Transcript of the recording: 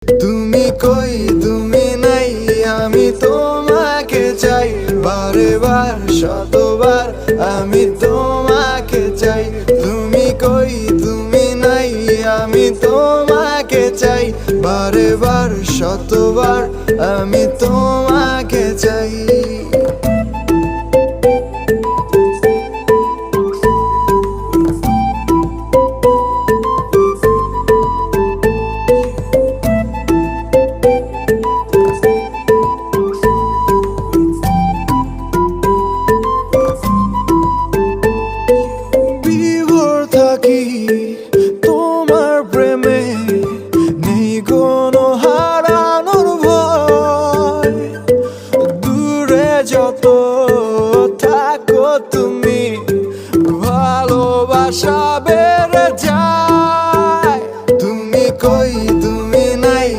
তুমি কই তুমি নাই, আমি তোমাকে চাই, বারে বার শতবার আমি তোমাকে চাই। তুমি কই তুমি নাই, আমি তোমাকে চাই, বারে বার শতবার আমি তোমাকে চাই।